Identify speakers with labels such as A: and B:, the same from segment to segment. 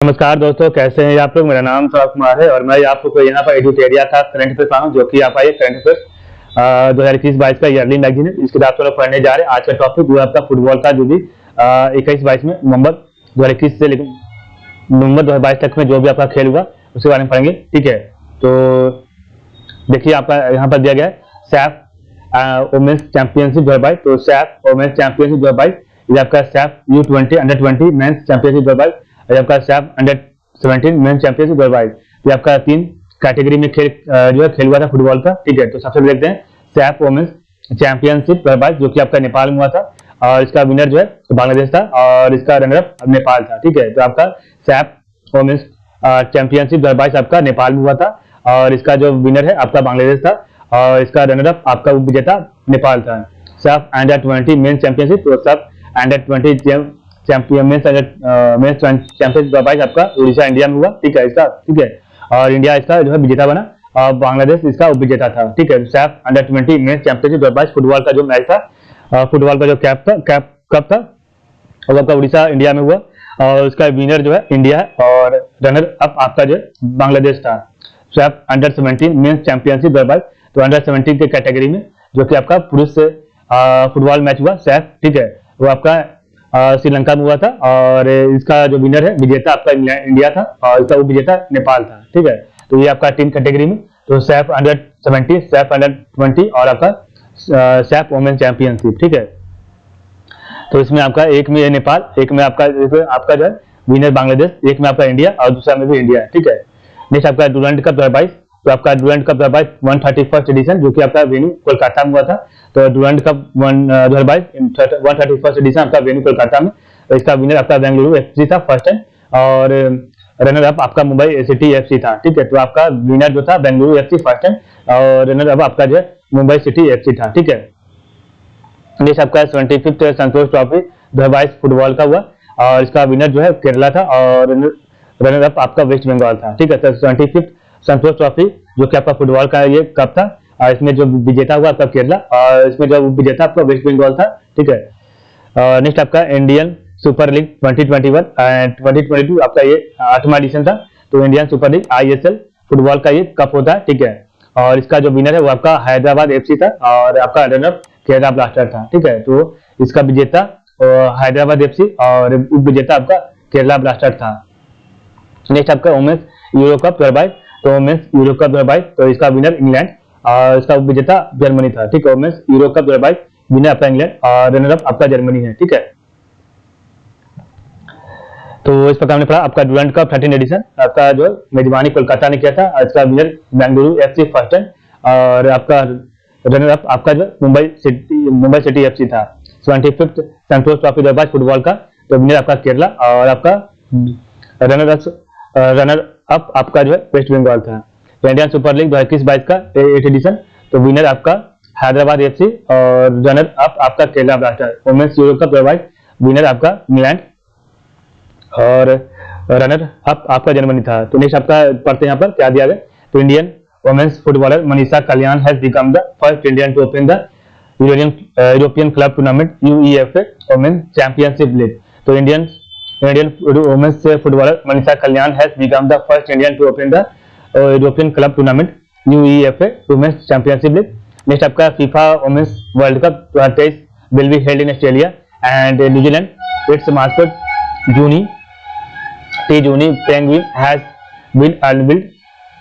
A: नमस्कार दोस्तों, कैसे हैं आप लोग। मेरा नाम सौरभ कुमार है और मैं आपको यहाँ पर एडुटेरिया का करंट अफेयर पढ़ा हूँ, जो कि आपका ये करंट अफेयर 2021-22 का ईयरली मैगजीन है। इसके आप लोग पढ़ने जा रहे हैं। आज का टॉपिक वो आपका फुटबॉल का, जो भी 21-22 में नवंबर 2021 से लेकर नवंबर 2022 तक में जो भी आपका खेल हुआ उसके बारे में पढ़ेंगे। ठीक है, तो देखिए आपका यहाँ पर दिया गया है सैफ वुमेन्स चैंपियनशिप 2022। तो सैफ वुमेन्स चैंपियनशिप 2022, ये आपका Saif U20 under 20 men's championship 2022, ये आपका सैफ अंडर 17 मेंस चैंपियनशिप 2022। ये आपका 3 कैटेगरी में खेल जो है खेल हुआ था फुटबॉल का। ठीक है, तो सबसे पहले देखते हैं सैफ वुमेन्स चैंपियनशिप 2022, जो कि आपका नेपाल में हुआ था और इसका विनर जो है बांग्लादेश था और इसका रनर अप नेपाल था। ठीक है, तो आपका सैफ वुमेन्स चैंपियनशिप 2022 आपका नेपाल में हुआ था और इसका जो विनर है आपका बांग्लादेश था और इसका रनर अप आपका उपविजेता नेपाल था। सैफ अंडर 20 मेंस चैंपियनशिप, तो SAFF under 20 champion men's championship 2022 आपका उड़ीसा इंडिया में हुआ। ठीक है, इसका ठीक है, और इंडिया इसका जो है विजेता बना और बांग्लादेश इसका उपविजेता था। ठीक है, SAFF under 20 men's championship 2022 football का जो मैच था, फुटबॉल का जो कैप कप था वो आपका उड़ीसा इंडिया में हुआ और उसका विनर जो है इंडिया है और रनर अप आपका जो है बांग्लादेश था। सैफ अंडर 17 मेंस चैंपियनशिप 2022, तो अंडर 17 के कैटेगरी में जो कि आपका पुरुष से फुटबॉल मैच हुआ सैफ, ठीक है, वो आपका श्रीलंका में हुआ था और इसका जो विनर है विजेता आपका इंडिया था और इसका उपविजेता नेपाल था। ठीक है, तो ये आपका 3 कैटेगरी में, तो सैफ अंडर 17, सैफ अंडर 20 और आपका सैफ वुमेन चैंपियनशिप। ठीक है, तो इसमें आपका एक में नेपाल, एक में आपका जो है विनर बांग्लादेश, एक में आपका इंडिया और दूसरा में भी इंडिया है। ठीक है, नेक्स्ट आपका डुरंड कप 2022, तो आपका डुरंड कप 2022 131st एडिशन, जो कि आपका वेन्यू कोलकाता में हुआ था। तो डुरंड कप 2022 131st एडिशन आपका वेन्यू कोलकाता में, तो इसका विनर आपका बेंगलुरु FC था फर्स्ट टाइम और रनर अप आपका मुंबई सिटी FC था। ठीक है, तो आपका विनर जो था बेंगलुरु FC फर्स्ट टाइम और रनर अप आपका जो है मुंबई सिटी FC था। ठीक है, नेक्स्ट आपका 75th संतोष ट्रॉफी 2022 फुटबॉल का हुआ और इसका विनर जो है केरला था और रनर अप आपका वेस्ट बंगाल था। ठीक है, तो 75th संतोष ट्रॉफी जो कि आपका फुटबॉल का ये कप था और इसमें जो विजेता हुआ आपका केरला और इसमें जो विजेता आपका वेस्ट बंगाल था। ठीक है, नेक्स्ट आपका इंडियन सुपर लीग 2021 एंड 2022 आपका ये 8वां एडिशन था। तो Indian super league ISL football का ये कप होता है। ठीक है, और इसका जो विनर है वो आपका हैदराबाद FC था और आपका रनर अप केरला ब्लास्टर था। ठीक है, तो इसका विजेता हैदराबाद FC और उपविजेता आपका केरला ब्लास्टर था। नेक्स्ट आपका वुमेन्स यूरो कप 2022, तो वुमेन्स यूरो कप 2022, तो इसका विनर इंग्लैंड और इसका उपविजेता जर्मनी था। ठीक है, वुमेन्स यूरो कप 2022 विनर आपका इंग्लैंड और रनर अप आपका जर्मनी है। ठीक है, तो इस प्रकार हमने पढ़ा आपका डुरंड कप 13 एडिशन आपका जो मेजबानी कोलकाता ने किया था, इसका winner Bengaluru FC first time और आपका रनर अप आपका जो मुंबई सिटी FC था। 75th संतोष ट्रॉफी 2022 फुटबॉल का, तो विनर आपका केरला और आपका रनर अप आपका जो है वेस्ट बंगाल था। इंडियन सुपर लीग 2021-22 का 8th एडिशन, तो विनर आपका हैदराबाद FC और रनर अप आपका Kerala blaster. Women's euro cup 2022 winner आपका इंग्लैंड और रनर अप आपका जर्मनी था। तो नेक्स्ट आपका पढ़ते हैं यहाँ पर क्या दिया गया। तो Indian women's footballer Manisha Kalyan has become the first Indian to open the European club tournament UEFA women championship league. तो Indian women's footballer Manisha Kalyan has become the first Indian to open the European club tournament UEFA women championship league. Next आपका FIFA women's world cup 2023 will be held in Australia and New Zealand. It's mascot Juni penguin has been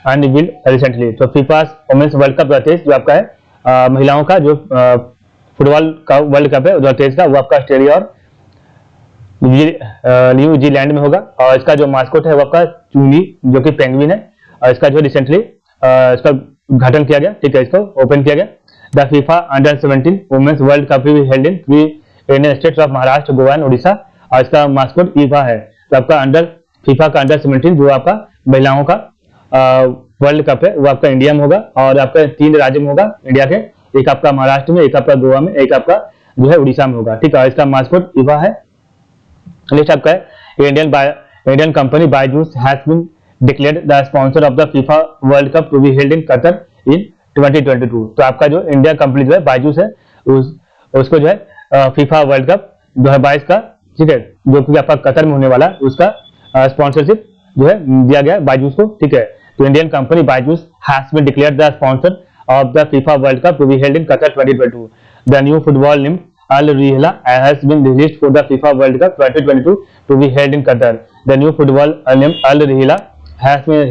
A: unveiled recently. तो FIFA women's world cup 2023 जो आपका है महिलाओं का जो football का world cup है 2023 का, वो आपका ऑस्ट्रेलिया और न्यूजीलैंड में होगा और इसका जो मास्कोट है वो आपका चूनी जो कि पेंगुइन है और इसका जो रिसेंटली इसका उद्घाटन किया गया। ठीक है, इसको ओपन किया गया। The FIFA under 17 women's world cup भी held in states of Maharashtra, Goa and Orissa और इसका मास्कोट ईवा है। तो आपका फीफा का अंडर 17 जो आपका महिलाओं का वर्ल्ड कप है वो आपका इंडिया में होगा और आपका 3 राज्य में होगा इंडिया के, एक आपका महाराष्ट्र में, एक आपका गोवा में, एक आपका जो है उड़ीसा में होगा। ठीक है, इसका मास्कोट ईवा है। नेक्स्ट आपका है Indian company Byju's has been declared the sponsor of the FIFA world cup to be held in Qatar in 2022। तो आपका जो इंडिया कंपनी जो है बायजूस है उसको जो है फीफा वर्ल्ड कप 2022 का, ठीक है, जो कि आपका कतर में होने वाला उसका स्पॉन्सरशिप जो है दिया गया बायजूस को, ठीक है। तो Indian company Byju's has been declared the sponsor of the FIFA world cup to be held in Qatar 2022। The new football name Al Rihla has been released for the FIFA World Cup 2022 to be held in Qatar. The new football name Al Rihla has been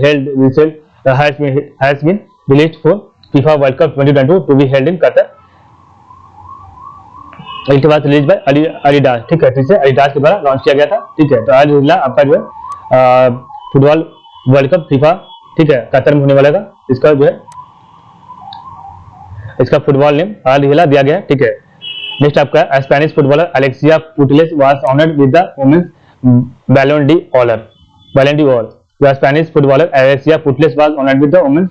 A: released for FIFA World Cup 2022 to be held in Qatar. इसके बाद release by Adidas, ठीक है, जिसे Adidas के द्वारा launch किया गया था, ठीक है। तो अल हिला आपका जो है फुटबॉल वर्ल्ड कप फीफा, ठीक है, कतर में होने वाला था। इसका जो है इसका फुटबॉल नेम अल हिला दिया गया है, ठीक है। नेक्स्ट आपका Spanish footballer Alexia Putellas was honoured with the women's Ballon d'Or. The Spanish footballer Alexia Putellas was honoured with the women's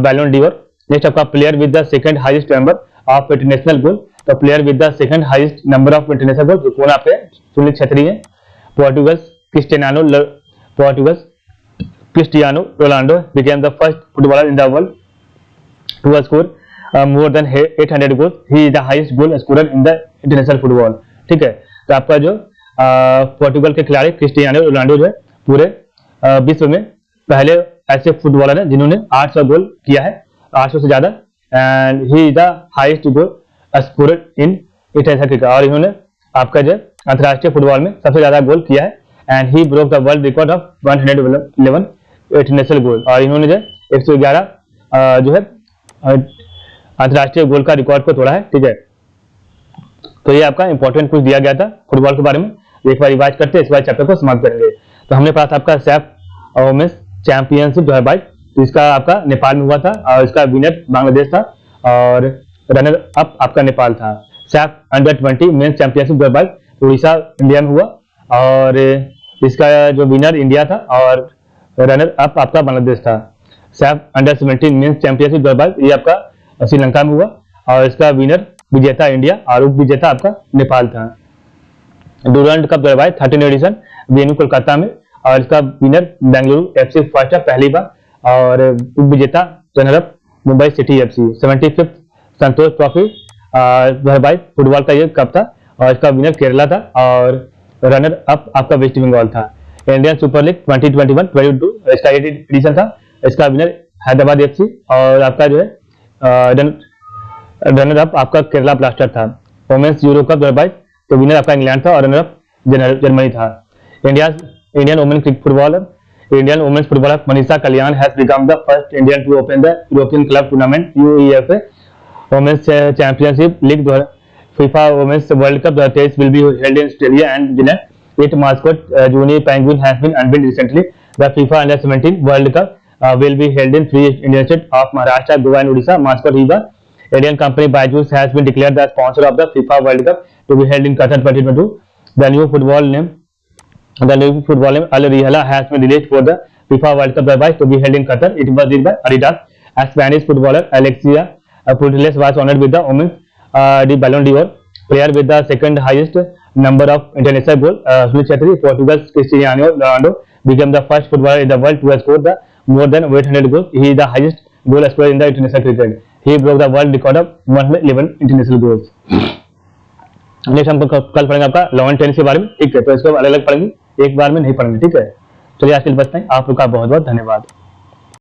A: Ballon d'Or. Next आपका player with the second highest number of international goal. तो player with the second highest number of international goal कौन आपके सुनील छेत्री हैं। Portugal's Cristiano Ronaldo became the first footballer in the world to score more than 800 goals. He is the highest goal scorer in the international football, ठीक है। तो आपका जो पोर्टुगल के खिलाड़ी क्रिस्टियानो रोनाल्डो जो है पूरे विश्व में पहले ऐसे फुटबॉलर हैं जिन्होंने 800 गोल किया है, 800 से ज्यादा, and he is the highest goal scorer in international cricket. और इन्होंने आपका जो अंतर्राष्ट्रीय फुटबॉल में सबसे ज्यादा गोल किया है, and he broke the world record of 111 international goal. और इन्होंने जो 111 जो है अंतर्राष्ट्रीय गोल का रिकॉर्ड को तोड़ा है, ठीक है। तो ये आपका इंपॉर्टेंट कुछ दिया गया था फुटबॉल के बारे में। एक बार रिवाइज करते हैं, इस बार चैप्टर को समाप्त करेंगे। तो हमने पढ़ा था आपका सैफ वुमेन्स चैंपियनशिप 2022, तो इसका आपका नेपाल में हुआ था और इसका विनर बांग्लादेश था और रनर अप आपका नेपाल था। SAFF under 20 men's championship 2022 Orissa India में हुआ और इसका जो विनर इंडिया था और रनर अप आपका बांग्लादेश था। सैफ अंडर 17 मेंस चैंपियनशिप 2022 ये आपका श्रीलंका में हुआ और इसका विनर विजेता इंडिया और उप विजेता आपका नेपाल था। Durand cup 2022 13 edition venue Kolkata में और इसका विनर बेंगलुरु एफसी फर्स्ट पहली बार और उप विजेता runner up Mumbai city FC. 75th संतोष ट्रॉफी 2022 फुटबॉल का ये कप था और इसका विनर केरला था और रनर अप आपका वेस्ट बंगाल था। इंडियन सुपर लीग 2021-22 इसका 8 एडिशन था, इसका विनर हैदराबाद एफसी और आपका जो है रनर अप आपका केरला ब्लास्टर था। वुमेन्स यूरो कप 2022 तो विनर आपका इंग्लैंड था और रनर अप जर्मनी था। Indian women's footballer Manisha Kalyan has become the first Indian to open the European club tournament UEFA women's championship league FIFA women's world cup 2023 will be held in Australia and New Zealand. Its mascot Juni Penguin has been unveiled recently. The FIFA Under-17 World Cup will be held in 3 Indian states of Maharashtra, Goa and Odisha. Mascot is the Indian company Byju's has been declared the sponsor of the FIFA World Cup to be held in Qatar 2022. The new football name Al Rihla has been released for the FIFA World Cup 2022 to be held in Qatar. It was did by Adidas. A Spanish footballer Alexia Putellas was honored with the women's the Ballon d'Or. Player with the second highest number of international goals, Sunil Chhetri, Portugal's Cristiano Ronaldo became the first footballer in the world to score the more than 800 goals. He is the highest goal scorer in the international cricket. He broke the world record of 111 international goals. Next हम कल पढ़ेंगे आपका lawn tennis के बारे में, ठीक है। तो इसको अलग अलग पढ़ेंगे, एक बार में नहीं पढ़ेंगे, ठीक है। चलिए आज के लिए बस इतना ही। आप लोग का बहुत बहुत धन्यवाद।